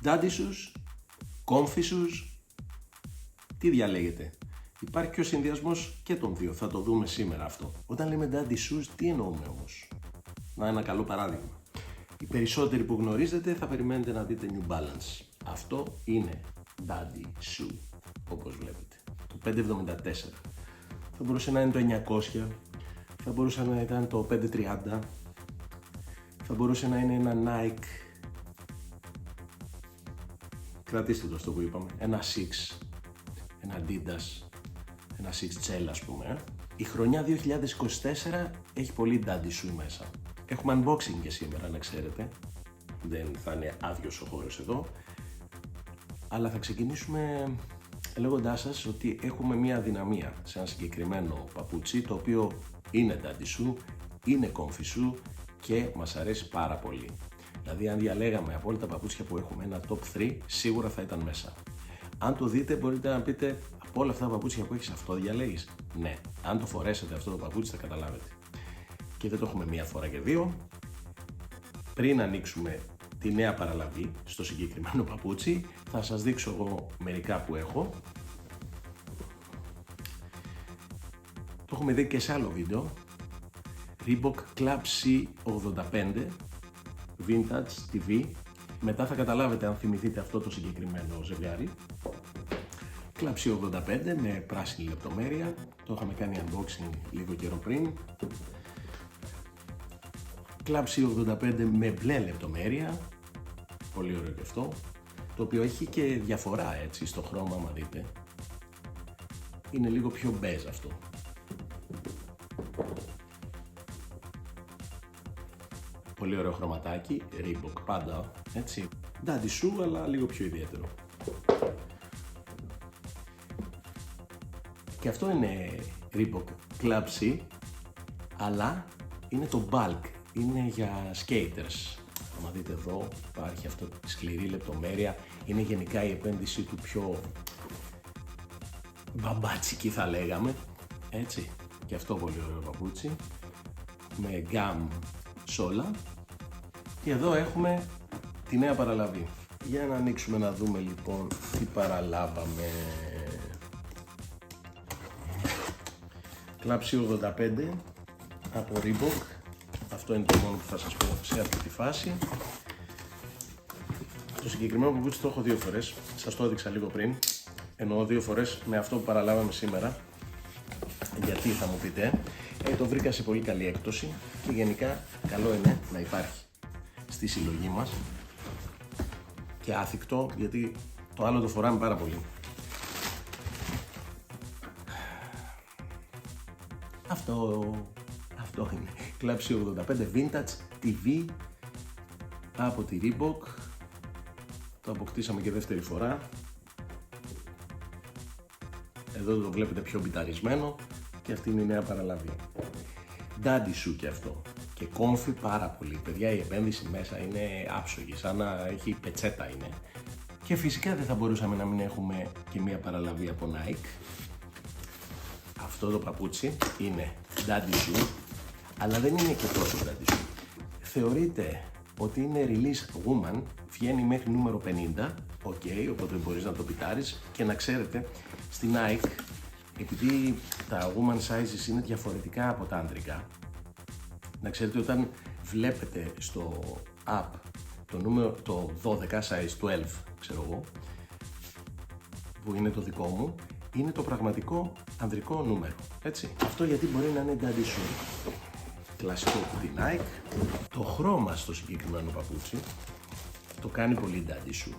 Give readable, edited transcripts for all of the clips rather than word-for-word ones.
Daddy shoes, comfy shoes, τι διαλέγετε? Υπάρχει και ο συνδυασμός και των δύο, θα το δούμε σήμερα αυτό. Όταν λέμε daddy shoes, τι εννοούμε όμως? Να, ένα καλό παράδειγμα. Οι περισσότεροι που γνωρίζετε θα περιμένετε να δείτε New Balance. Αυτό είναι daddy shoe, όπως βλέπετε. Το 574. Θα μπορούσε να είναι το 900, θα μπορούσε να ήταν το 530, θα μπορούσε να είναι ένα Nike. Κρατήστε το αυτό που είπαμε, ένα Six, ένα Adidas, ένα Six Gel ας πούμε. Η χρονιά 2024 έχει πολύ daddy shoe μέσα. Έχουμε unboxing και σήμερα, να ξέρετε. Δεν θα είναι άδειος ο χώρος εδώ. Αλλά θα ξεκινήσουμε λέγοντάς σας ότι έχουμε μία αδυναμία σε ένα συγκεκριμένο παπούτσι, το οποίο είναι daddy shoe, είναι comfy shoe και μας αρέσει πάρα πολύ. Δηλαδή αν διαλέγαμε από όλα τα παπούτσια που έχουμε ένα top 3, σίγουρα θα ήταν μέσα. Αν το δείτε μπορείτε να πείτε, από όλα αυτά τα παπούτσια που έχεις αυτό διαλέγεις? Ναι, αν το φορέσετε αυτό το παπούτσι θα καταλάβετε. Και δεν το έχουμε μία φορά και δύο. Πριν ανοίξουμε τη νέα παραλαβή στο συγκεκριμένο παπούτσι, θα σας δείξω εγώ μερικά που έχω. Το έχουμε δει και σε άλλο βίντεο. Reebok Club C85 Vintage TV. Μετά θα καταλάβετε αν θυμηθείτε αυτό το συγκεκριμένο ζευγάρι. Club C85 με πράσινη λεπτομέρεια. Το είχαμε κάνει unboxing λίγο καιρό πριν. Club C85 με μπλε λεπτομέρεια. Πολύ ωραίο και αυτό. Το οποίο έχει και διαφορά έτσι στο χρώμα, άμα δείτε. Είναι λίγο πιο μπέζ αυτό. Πολύ ωραίο χρωματάκι, Reebok πάντα, έτσι. Daddy shoe, αλλά λίγο πιο ιδιαίτερο. Και αυτό είναι Reebok Club C, αλλά είναι το bulk, είναι για skaters. Αν δείτε εδώ υπάρχει αυτό τη σκληρή λεπτομέρεια, είναι γενικά η επένδυση του πιο μπαμπάτσικη θα λέγαμε, έτσι. Και αυτό πολύ ωραίο παπούτσι, με γκάμ σόλα. Και εδώ έχουμε τη νέα παραλαβή. Για να ανοίξουμε να δούμε λοιπόν τι παραλάβαμε. Club C85 από Reebok. Αυτό είναι το μόνο που θα σας πω σε αυτή τη φάση. Το συγκεκριμένο παπούτσι το έχω δύο φορές. Σας το έδειξα λίγο πριν. Εννοώ δύο φορές με αυτό που παραλάβαμε σήμερα. Γιατί θα μου πείτε? Το βρήκα σε πολύ καλή έκπτωση και γενικά καλό είναι να υπάρχει στη συλλογή μας και άθικτο, γιατί το άλλο το φοράμε πάρα πολύ. Αυτό είναι Club C85 Vintage TV από τη Reebok. Το αποκτήσαμε και δεύτερη φορά. Εδώ το βλέπετε πιο μπιταρισμένο και αυτή είναι η νέα παραλαβή. Daddy shoe και αυτό. Και comfy πάρα πολύ. Παιδιά, η επένδυση μέσα είναι άψογη, σαν να έχει πετσέτα είναι. Και φυσικά δεν θα μπορούσαμε να μην έχουμε και μία παραλαβή από Nike. Αυτό το παπούτσι είναι daddy shoe, αλλά δεν είναι και τόσο daddy shoe. Θεωρείται ότι είναι release woman, βγαίνει μέχρι νούμερο 50, οπότε μπορείς να το πιτάρεις. Και να ξέρετε, στη Nike, επειδή τα woman sizes είναι διαφορετικά από τα άντρικα, να ξέρετε όταν βλέπετε στο app το 12 size 12, ξέρω εγώ, που είναι το δικό μου, είναι το πραγματικό ανδρικό νούμερο, έτσι. Αυτό γιατί μπορεί να είναι daddy shoe. Κλασικό που την Nike. Το χρώμα στο συγκεκριμένο παπούτσι το κάνει πολύ daddy shoe.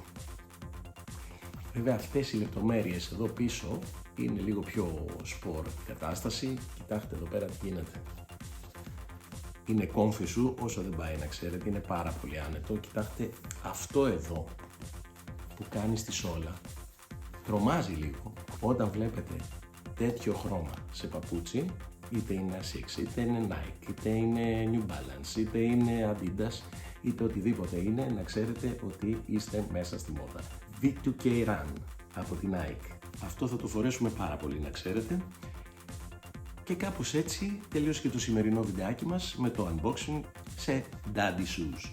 Βέβαια αυτές οι λεπτομέρειες εδώ πίσω είναι λίγο πιο σπορ κατάσταση. Κοιτάξτε εδώ πέρα τι γίνεται. Είναι comfy shoe όσο δεν πάει, να ξέρετε, είναι πάρα πολύ άνετο. Κοιτάξτε αυτό εδώ που κάνει στη σόλα. Τρομάζει λίγο όταν βλέπετε τέτοιο χρώμα σε παπούτσι, είτε είναι Asics, είτε είναι Nike, είτε είναι New Balance, είτε είναι Adidas, είτε οτιδήποτε είναι, να ξέρετε ότι είστε μέσα στη μόδα. V2K Run από την Nike. Αυτό θα το φορέσουμε πάρα πολύ, να ξέρετε. Και κάπως έτσι τελείωσε και το σημερινό βιντεάκι μας με το unboxing σε Daddy Shoes.